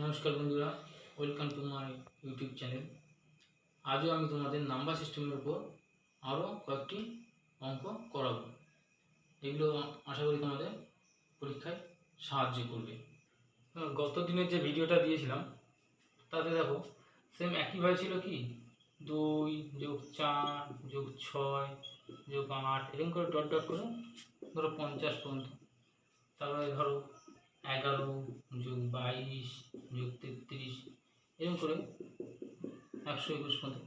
নমস্কার বন্ধুরা, welcome to my YouTube channel. আজও আমি তোমাদের নাম্বার সিস্টেমের উপর আরও কয়েকটি অঙ্ক করাবো। এগুলো আশা করি তোমাদের পরীক্ষায় সাহায্য করবে। গত দিনের যে ভিডিওটা দিয়েছিলাম তাতে দেখো সেম একইভাবে ছিল কি 2+4+6+8 এরকম করে ডট ডট করে ধরো 50 পর্যন্ত, তারপরে ধরো 11+22+33 এরকম করে 121 পর্যন্ত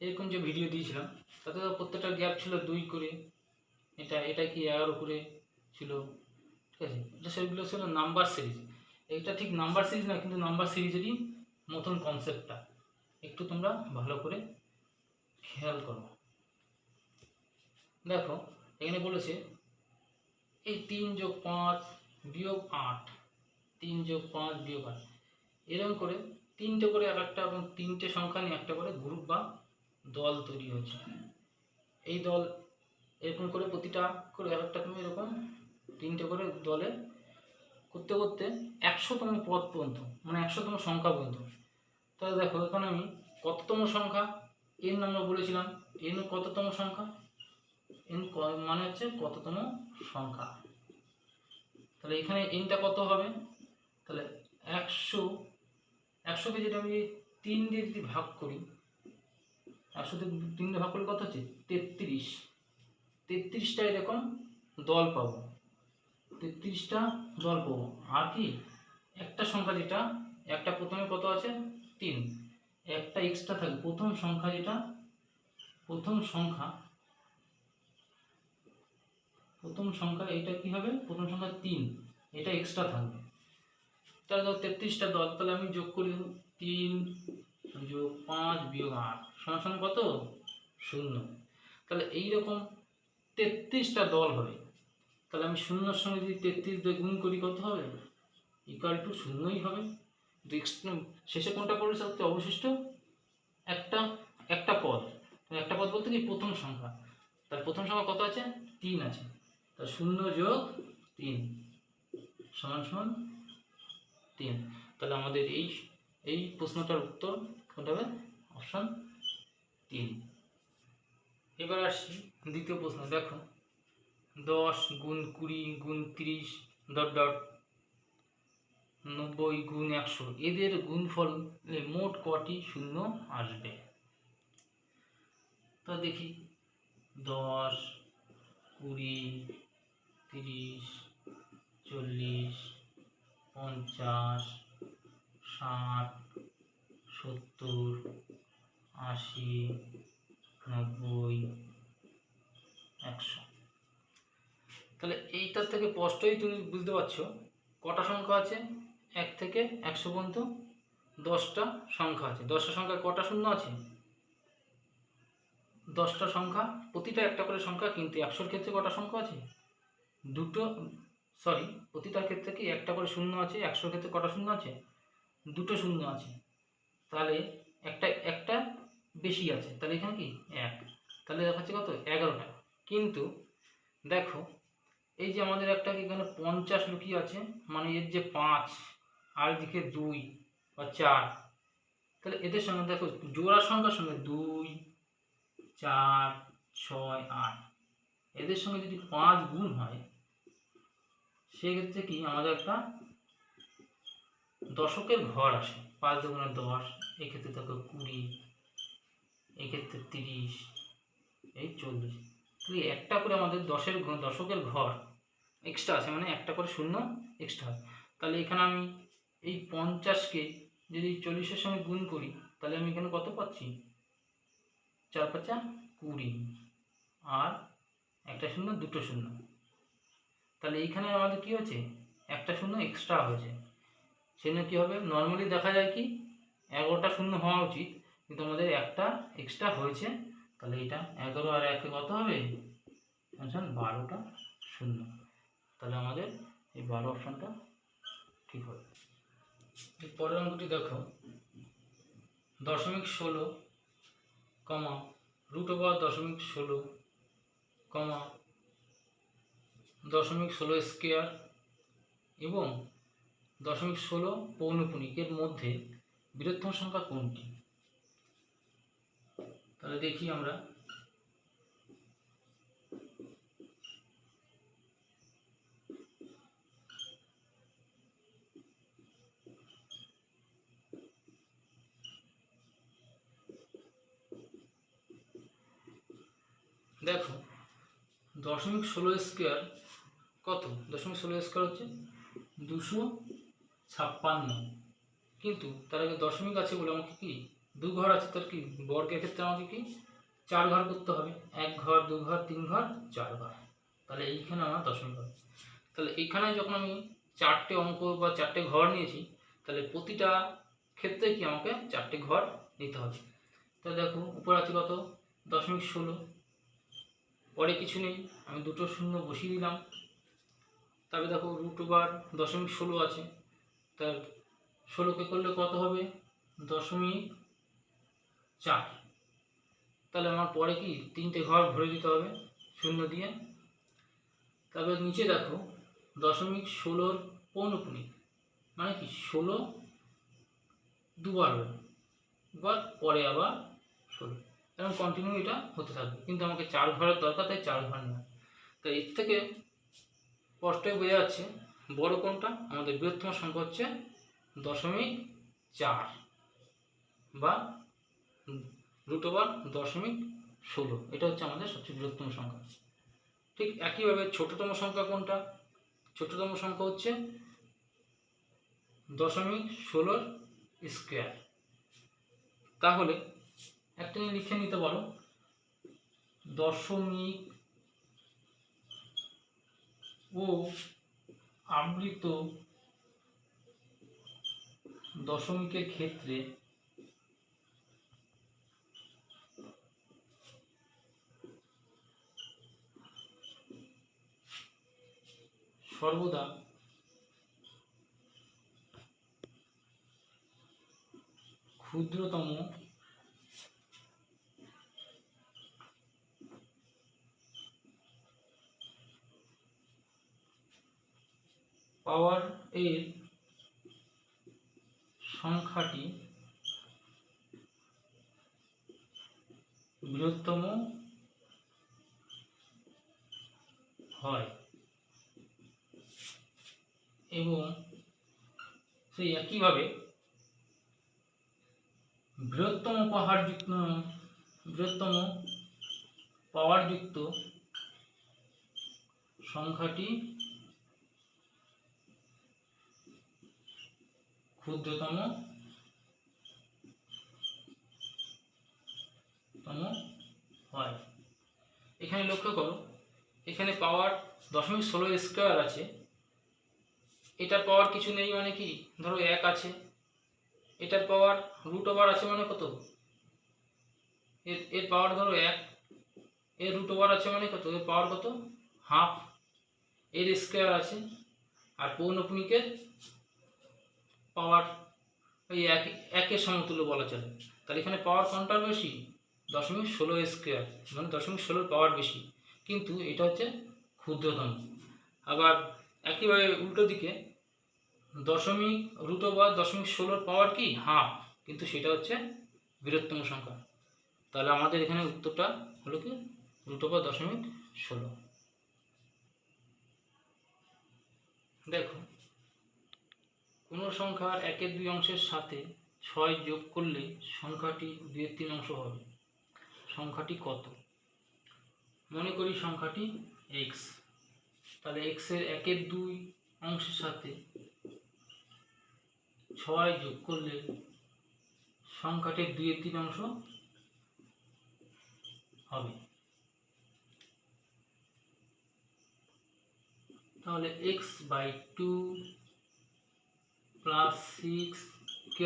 এরকম যে ভিডিও দিয়েছিলাম তাতে প্রত্যেকটা গ্যাপ ছিল 2 করে, এটা কি 11 করে ছিল, ঠিক আছে। এটা সেগুলো ছিল নাম্বার সিরিজ। এটা ঠিক নাম্বার সিরিজ না, কিন্তু নাম্বার সিরিজেরই মতন কনসেপ্টটা একটু তোমরা ভালো করে খেয়াল করো। দেখো এখানে বলেছে এই 3+5-8, 3+5-8 এরকম করে তিনটে করে একটা এবং তিনটে সংখ্যা নিয়ে একটা করে গ্রুপ বা দল তৈরি হয়েছে। এই দল এরকম করে প্রতিটা করে একটা তুমি এরকম তিনটে করে দলে করতে করতে 100তম পদ পর্যন্ত, মানে 100তম সংখ্যা পর্যন্ত। তাহলে দেখো এখানে আমি কততম সংখ্যা এন আমরা বলেছিলাম, এন কততম সংখ্যা, এন মানে হচ্ছে কততম সংখ্যা। তাহলে এখানে এনটা কত হবে, তাহলে 100কে যেটা আমি 3 দিয়ে যদি ভাগ করি, 100তে 3 দিয়ে ভাগ করলে কত হচ্ছে 33টা এরকম দল পাবো, 33টা দল পাবো। আর কি একটা সংখ্যা যেটা একটা প্রথমে কত আছে 3, একটা এক্সট্রা থাকবে প্রথম সংখ্যা, যেটা প্রথম সংখ্যা এটা কি হবে, প্রথম সংখ্যা 3, এটা এক্সট্রা থাকবে। তাহলে ধর 33টা দল, তাহলে আমি যোগ করি 3+5-8 সমান কত 0। তাহলে এইরকম 33টা দল হবে। তাহলে আমি 0-র সঙ্গে যদি 33 দিয়ে গুণ করি কত হবে, ইকুয়াল টু 0ই হবে। শেষে কোনটা পড়বে, সবচেয়ে অবশিষ্ট একটা পদ। একটা পদ বলতে কি প্রথম সংখ্যা, তার প্রথম সংখ্যা কত আছে 3 আছে, তা 0+3 সমান 3। তাহলে আমাদের এই প্রশ্নটার উত্তর কোনটা হবে, অপশন 3। এবার আসছি দ্বিতীয় প্রশ্ন। দেখো 10×20×30 ডট ডট 90×100 এদের গুণফলে মোট কটি শূন্য আসবে। তো দেখি 10, 20, 30, 40, 50, 60, 70, 80, 90, 100। তাহলে এইটার থেকে স্পষ্টই তুমি বুঝতে পারছো কটা সংখ্যা আছে, 1 থেকে 100 পর্যন্ত 10টা সংখ্যা আছে। 10টা সংখ্যা কটা শূন্য আছে, 10টা সংখ্যা, প্রতিটা একটা করে সংখ্যা, কিন্তু 100-র ক্ষেত্রে কটা সংখ্যা আছে, প্রতিটার ক্ষেত্রে কি একটা করে শূন্য আছে, 100-র ক্ষেত্রে কটা শূন্য আছে, 2টো শূন্য আছে। তাহলে একটা বেশি আছে, তাহলে এখানে কি 1, তাহলে দেখাচ্ছে কত 11টা। কিন্তু দেখো এই যে আমাদের একটা এখানে 50 লুকিয়ে আছে, মানে এর যে 5 আর এদিকে 2 বা 4, তাহলে এদের সঙ্গে দেখো জোড়া সংখ্যার সঙ্গে 2, 4, 6, 8 এদের সঙ্গে যদি 5 গুণ হয়, সেক্ষেত্রে কি আমাদের একটা দশকের ঘর আসে। 5 দুগুণে 10, এক্ষেত্রে দেখো 20, এক্ষেত্রে 30, এই 40। তাহলে একটা করে আমাদের দশকের ঘর এক্সট্রা আছে, মানে একটা করে শূন্য এক্সট্রা। তাহলে এখানে আমি এই 50কে যদি 40-এর সঙ্গে গুণ করি, তাহলে আমি এখানে কত পাচ্ছি, 4×5=20, আর একটা শূন্য, 2টো শূন্য। তাহলে এইখানে আমাদের কি হয়েছে, একটা শূন্য এক্সট্রা হয়েছে। সেজন্য কী হবে, নর্মালি দেখা যায় কি 11টা শূন্য হওয়া উচিত, কিন্তু আমাদের একটা এক্সট্রা হয়েছে। তাহলে এটা 11 আর 1 কত হবে, 12টা শূন্য। তাহলে আমাদের এই 12 অপশনটা ঠিক হবে। এর পরের অঙ্কটি দেখো 0.16, √0.16, 0.16 স্কোয়ার এবং 0.16 পৌনপুণিকের মধ্যে বৃহত্তম সংখ্যা কোনটি? তাহলে দেখি আমরা। দেখো 0.16 স্কোয়ার কত? 0.16 স্কোয়ার হচ্ছে 256, কিন্তু তার আগে দশমিক আছে বলে আমাকে কি 2 ঘর আছে, তার কি বর্গের ক্ষেত্রে আমাকে কি 4 ঘর করতে হবে। 1 ঘর, 2 ঘর, 3 ঘর, 4 ঘর। তাহলে এইখানে আমার দশমিক হবে। তাহলে এইখানে যখন আমি 4টে অঙ্ক বা 4টে ঘর নিয়েছি, তাহলে প্রতিটা ক্ষেত্রে কি আমাকে 4টে ঘর নিতে হবে। তাহলে দেখো উপর আছে কত? 0.16, পরে কিছু নেই, আমি দুটো শূন্য বসিয়ে দিলাম। তবে দেখো √/, 0.16 আছে, তার 16কে করলে কত হবে? 0.4। তাহলে আমার পরে কি 3টে ঘর ভরে দিতে হবে শূন্য দিয়ে। তারপরে নিচে দেখো 0.16 পৌনপুণিক, মানে কি 16 দুবার হবে, এবার পরে আবার 16, এরকম কন্টিনিউ এটা হতে থাকবে। কিন্তু আমাকে 4 ঘরের দরকার, তাই 4 ঘর নেওয়া। তো এর থেকে স্পষ্টই বোঝা যাচ্ছে বড় কোনটা? আমাদের বৃহত্তম সংখ্যা হচ্ছে 0.4 বা √0.16। এটা হচ্ছে আমাদের সবচেয়ে বৃহত্তম সংখ্যা। ঠিক একইভাবে ছোটতম সংখ্যা কোনটা? ছোটতম সংখ্যা হচ্ছে 0.16 স্কোয়ার। তাহলে একটা লিখে নিতে পারো, দশমিক ও আবৃত দশমিকের ক্ষেত্রে সর্বদা ক্ষুদ্রতম পাওয়ার এর সংখ্যাটি বৃহত্তম হয়, এবং সেই একইভাবে বৃহত্তম পাওয়ারযুক্ত সংখ্যাটি ক্ষুদ্রতম হয়। এখানে লক্ষ্য করো, এখানে পাওয়ার 0.16 স্কোয়ার আছে, এটার পাওয়ার কিছু নেই মানে কি, ধরো 1 আছে, এটার পাওয়ার √/, আছে মানে কত? এর পাওয়ার ধরো 1, এর √/, আছে মানে কত? এর পাওয়ার কত? হাফ। এর স্কোয়ার আছে, আর পৌনপুণিকের পাওয়ার ওই একের সমতুল্য বলা চলে। তাহলে এখানে পাওয়ার কোনটার বেশি? 0.16 স্কোয়ার, মানে 0.16 পাওয়ার বেশি, কিন্তু এটা হচ্ছে ক্ষুদ্রতম। আবার একইভাবে উল্টো দিকে √/, 0.16 পাওয়ার কি হাফ, কিন্তু সেটা হচ্ছে বৃহত্তম সংখ্যা। তাহলে আমাদের এখানে উত্তরটা হলো কি √/, 0.16। দেখো কোনো সংখ্যার 1/2 অংশের সাথে 6 যোগ করলে সংখ্যাটি 2/3 অংশ হবে। সংখ্যাটি কত? মনে করি সংখ্যাটি x। তাহলে x এর 1/2 অংশের সাথে 6 যোগ করলে সংখ্যাটির 2/3 অংশ হবে। তাহলে x/2 + 6 =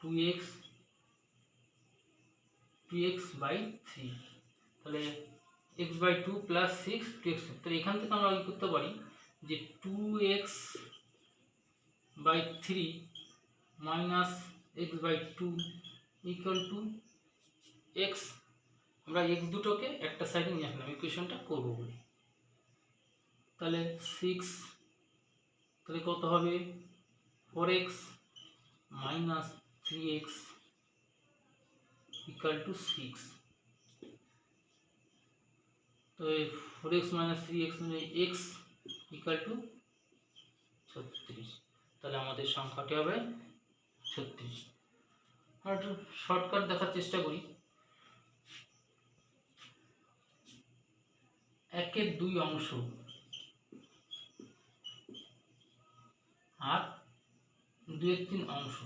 2x/3। তাহলে x/2 + 6 2x। তাহলে এখান থেকে আমরা কি করতে পারি যে 2x/3 - x/2 = x। আমরা x দুটোকে একটা সাইডে নিয়ে আসলাম ইকুয়েশনটা করবো বলে। তাহলে 6 তাহলে কত হবে 4x minus 3x equal to 6। তো 4x মাইনাস 3x মানে x ইকুয়াল টু 36। তাহলে আমাদের সংখ্যাটি হবে 36। আর একটু শর্টকাট দেখার চেষ্টা করি। 1/2 অংশ আর 2/3 অংশ,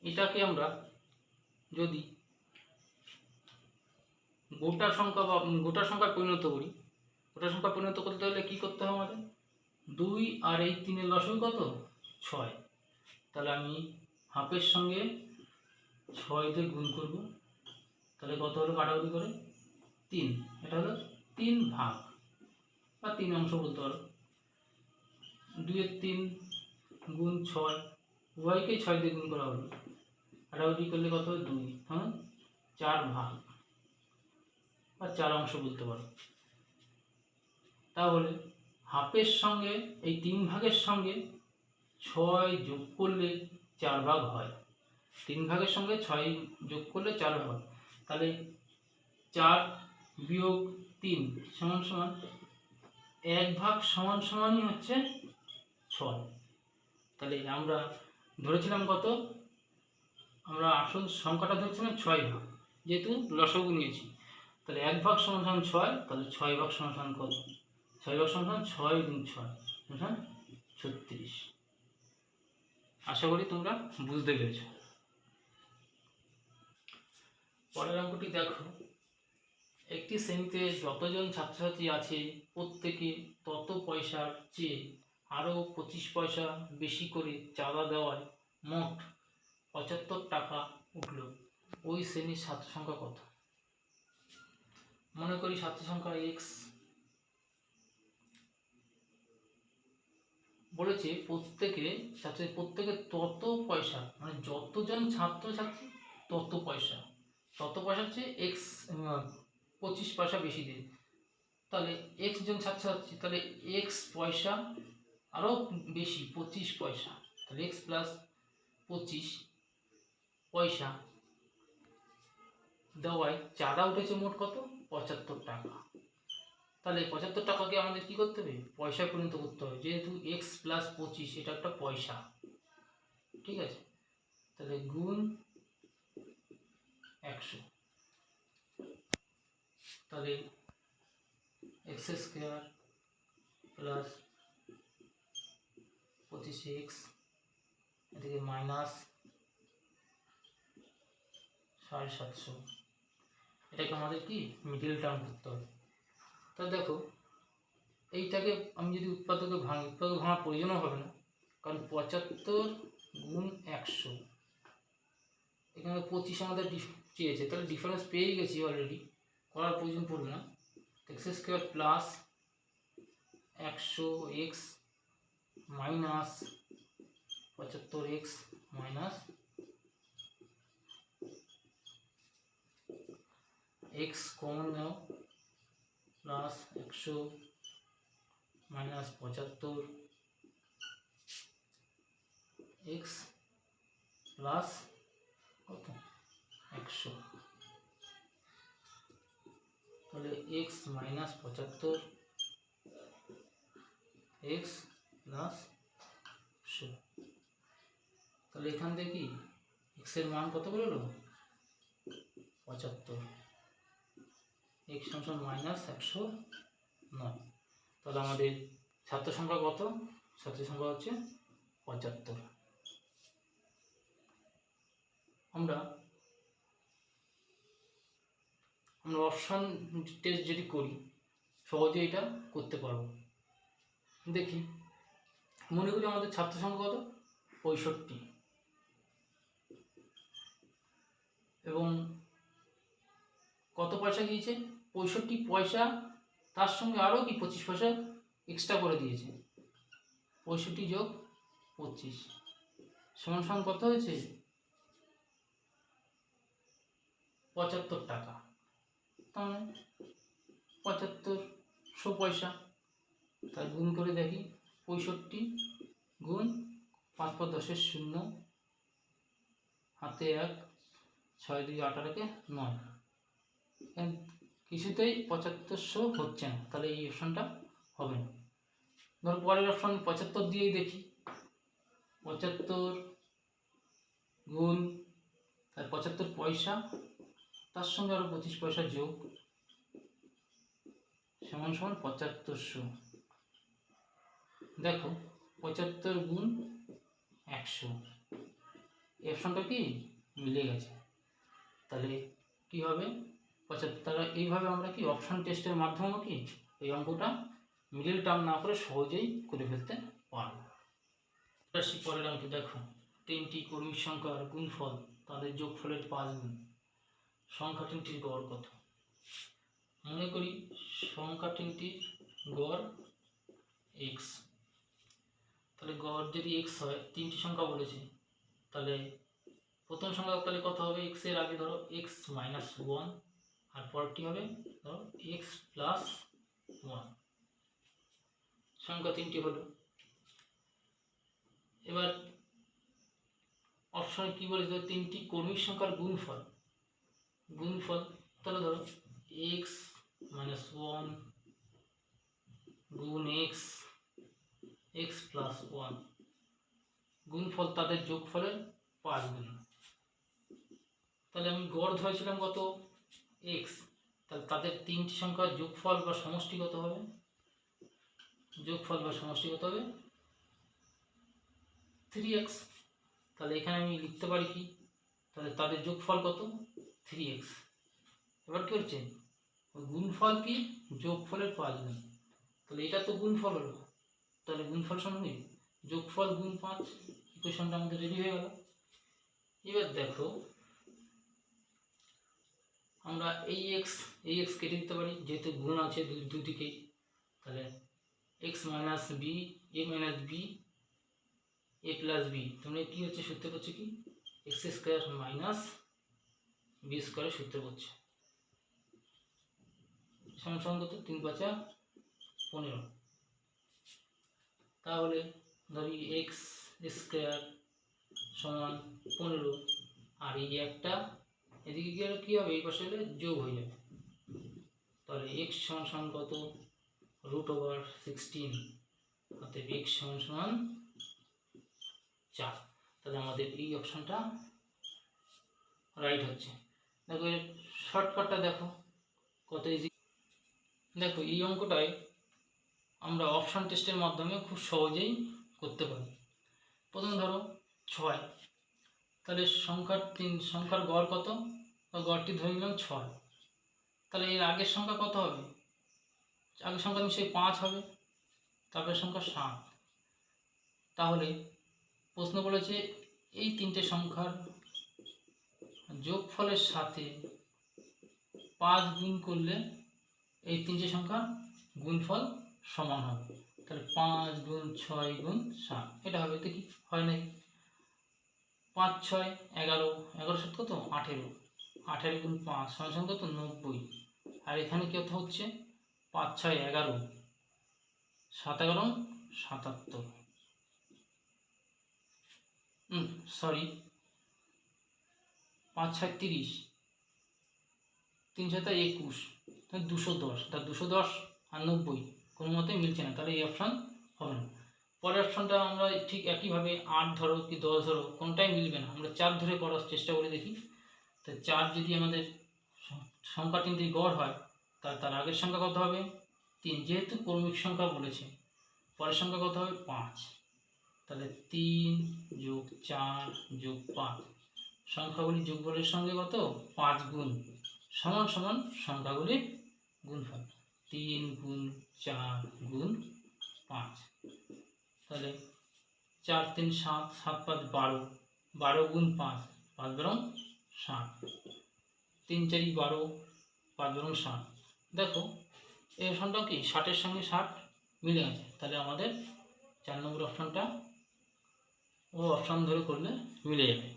এটাকে আমরা যদি গোটা সংখ্যা বা গোটা সংখ্যায় পরিণত করি, গোটা সংখ্যা পরিণত করতে হলে কি করতে হবে আমাদের? 2 আর এই 3-এর লসাগু কত? 6। তাহলে আমি হাফের সঙ্গে 6 দিয়ে গুণ করব, তাহলে কত হলো কাটাকুটি করে? 3। এটা হলো 3 ভাগ বা 3 অংশ বলতে পারো। 2/3 গুণ 6, উভয়কেই 6 দিয়ে গুণ করা হলো, কাটাকুটি করলে কত হবে? 2। হ্যাঁ, 4 ভাগ বা 4 অংশ বলতে পারো। তাহলে হাফের সঙ্গে এই 3 ভাগের সঙ্গে 6 যোগ করলে 4 ভাগ হয়। 3 ভাগের সঙ্গে 6 যোগ করলে 4 ভাগ হয়। তাহলে 4 বিয়োগ 3 সমান সমান 1 ভাগ সমান সমানই হচ্ছে 6। তাহলে আমরা ধরেছিলাম কত? আমরা আসল সংখ্যাটা ধরেছিলাম 6 ভাগ, যেহেতু লসাগু নিয়েছি। তাহলে 1 ভাগ সমান সমান 6, তাহলে 6 ভাগ সমান সমান কত? 6 ভাগ সমান 6 গুণ 6 সমান 36। আশা করি তোমরা বুঝতে পেরেছ। পরের অঙ্কটি দেখো। একটি শ্রেণীতে যতজন ছাত্রছাত্রী আছে প্রত্যেকে তত পয়সার চেয়ে আরও 25 পয়সা বেশি করে চাঁদা দেওয়ায় মোট 75 টাকা উঠল। ওই শ্রেণীর ছাত্র সংখ্যা কত? মনে করি ছাত্র সংখ্যা এক্স। বলেছে প্রত্যেকে তত পয়সা, মানে যতজন ছাত্রছাত্রী তত পয়সা, তত পয়সা চেয়ে এক্স 25 পয়সা বেশি দিন। তাহলে এক্স জন ছাত্রছাত্রী, তাহলে এক্স পয়সা আরও বেশি 25 পয়সা, তাহলে এক্স প্লাস 25 পয়সা দেওয়ায় চাঁদা উঠেছে মোট কত? 75 টাকা। তাহলে 75 টাকাকে আমাদের কি করতে হবে? পয়সায় পরিণত করতে হবে, যেহেতু এক্স প্লাস 25 এটা একটা পয়সা, ঠিক আছে? তাহলে গুণ 100, তাহলে এক্স স্কোয়ার প্লাস 25x এদিকে মাইনাস 750, এটাকে আমাদের কি মিডিল টার্ম করতে হবে। তাহলে দেখো এইটাকে আমি যদি উৎপাদকে ভাঙি, উৎপাদক ভাঙার প্রয়োজনও হবে না, কারণ 75 গুণ 100, এখানে 25 আমাদের চেয়েছে, তাহলে ডিফারেন্স পেয়ে গেছি অলরেডি, করার প্রয়োজন পড়বে না। X square plus 100x minus 75x minus x common নাও, প্লাস 100 মাইনাস 75x প্লাস কত? 100, তাহলে x মাইনাস 75 x প্লাস 100, তাহলে এখান থেকে কি x এর মান কত বেরোলো? 75, x সমান মাইনাস 109। তাহলে আমাদের ছাত্র সংখ্যা কত? ছাত্র সংখ্যা হচ্ছে 75। আমরা অপশন টেস্ট যদি করি সহজে এটা করতে পারবো। দেখি, মনে করি আমাদের ছাত্র সংখ্যা কত? 65, এবং কত পয়সা দিয়েছে? 65 পয়সা, তার সঙ্গে আরও কি 25 পয়সা এক্সট্রা করে দিয়েছে। 65 যোগ 25 সমান সমান কত হয়েছে? 75 টাকা। তাহলে 7500 পয়সা। তাই গুণ করে দেখি 65 গুণ 5 5 10 শূন্য, হাতে 1, 6 2 18 9, কিছুতেই 7500 হচ্ছে না, তাহলে এই অপশানটা হবে না। ধর পরের অপশান 75 দিয়েই দেখি, 75 গুণ 75 পয়সা, তার সঙ্গে আরও 25 পয়সা যোগ, সমান সমান 7500। দেখো 75 গুণ 100, এই অপশানটা কি মিলে গেছে। তাহলে কি হবে 75। তাহলে এইভাবে আমরা কি অপশান টেস্টের মাধ্যমে কি এই অঙ্কটা মিডল টার্ম না করে সহজেই করে ফেলতে পারবো। আসি পরের অঙ্কে। দেখো 3টি কর্মী সংখ্যার গুণফল তাদের যোগফলের 5 গুণ, সংখ্যা 3টির গড় কত? মনে করি সংখ্যা 3টির গড় x, তাহলে গড় যদি x হয়, 3টি সংখ্যা বলেছে, তাহলে প্রথম সংখ্যা তাহলে কত হবে? x এর আগে ধরো x মাইনাস 1, আর পরটি হবে ধরো x প্লাস 1, সংখ্যা 3টি হলো। এবার অপশনে কি বলেছে? 3টি কর্মী সংখ্যার গুণফল, তাহলে ধরো x মাইনাস 1 গুণ x প্লাস 1, গুণফল তাদের যোগফলের 5 গুণ। তাহলে আমি গড় ধরেছিলাম কত? x, তাহলে তাদের 3টি সংখ্যার যোগফল বা সমষ্টি কত হবে? যোগফল বা সমষ্টি কত হবে? 3x। তাহলে এখানে আমি লিখতে পারি কি, তাহলে তাদের যোগফল কত? 3x। এবার কি হচ্ছে? গুণফল কি? যোগফলের 5 গুণ। তাহলে এটা তো গুণফল হলো, তাহলে গুণফল সঙ্গে যোগফল গুণ 5, ইকুয়েশনটা আমাদের রেডি হয়ে গেল। এবার দেখো আমরা এই x কেটে দিতে পারি, যেহেতু গুণ আছে দুদিকেই। তাহলে x মাইনাস বি, এ মাইনাস বি, এ প্লাস বি, তোমরা কি হচ্ছে সূত্র করছে কি? এক্স স্কোয়ার মাইনাস বি স্কোয়ারের সূত্র করছে, সমান সমান কত? 3 5 15। তাহলে ধরি এক্স স্কোয়ার সমান 15, আর এই একটা এদিকে গেলে কি হবে? এই পাশে হলে যোগ হয়ে যাবে। তাহলে এক্স সমান সমান কত? √16, অতএব এক্স সমান সমান 4। তাহলে আমাদের এই অপশনটা রাইট হচ্ছে। দেখো এর শর্টকাটটা দেখো কত ইজি। দেখো এই অঙ্কটায় আমরা অপশন টেস্টের মাধ্যমে খুব সহজেই করতে পারি। প্রথমে ধরো 6, তাহলে সংখ্যার গড় কত? গড়টি ধরে নিলাম 6, তাহলে এর আগের সংখ্যা কত হবে? আগের সংখ্যা নিশ্চয়ই 5 হবে, তারপরে সংখ্যা 7। তাহলে প্রশ্ন বলেছে এই 3টে সংখ্যার যোগফলের সাথে 5 গুণ করলে এই 3টে সংখ্যার গুণফল সমান হবে। তাহলে 5 গুণ 6 গুণ 7, এটা হবে। দেখি হয় নাকি? 5 6 11, 11 7 কত? 18, 18 গুণ 5 সমান কত? 90। আর এখানে কত হচ্ছে? 5 6 11, 7 11 77, সরি 5 6 30, 3 7 21, 210। তা 210 আর 90 কোনো মতে মিলছে না, তাহলে এই অপশান হবে না। পরের অপশানটা আমরা ঠিক একইভাবে 8 ধরো কি 10 ধরো, কোনটাই মিলবে না। আমরা 4 ধরে করার চেষ্টা করে দেখি। তো 4 যদি আমাদের সংখ্যা 3টি গড় হয়, তার আগের সংখ্যা কত হবে? 3, যেহেতু ক্রমিক সংখ্যা বলেছে। পরের সংখ্যা কত হবে? 5। তাহলে 3 যোগ 4 যোগ 5, সংখ্যাগুলি যোগফলের সঙ্গে কত? 5 গুণ, সমান সমান সংখ্যাগুলির গুণফল। 3 গুণ 4 গুণ 5, তাহলে 4 3 7, 7 5 12, 12 গুণ 5, 5 12 7, 3 4 12, 5 12 7। দেখো এই অপশনটাও কি 60-এর সঙ্গে 60 মিলে আছে। তাহলে আমাদের 4 নম্বর অপশনটা ও অপশন ধরে করলে মিলে যাবে।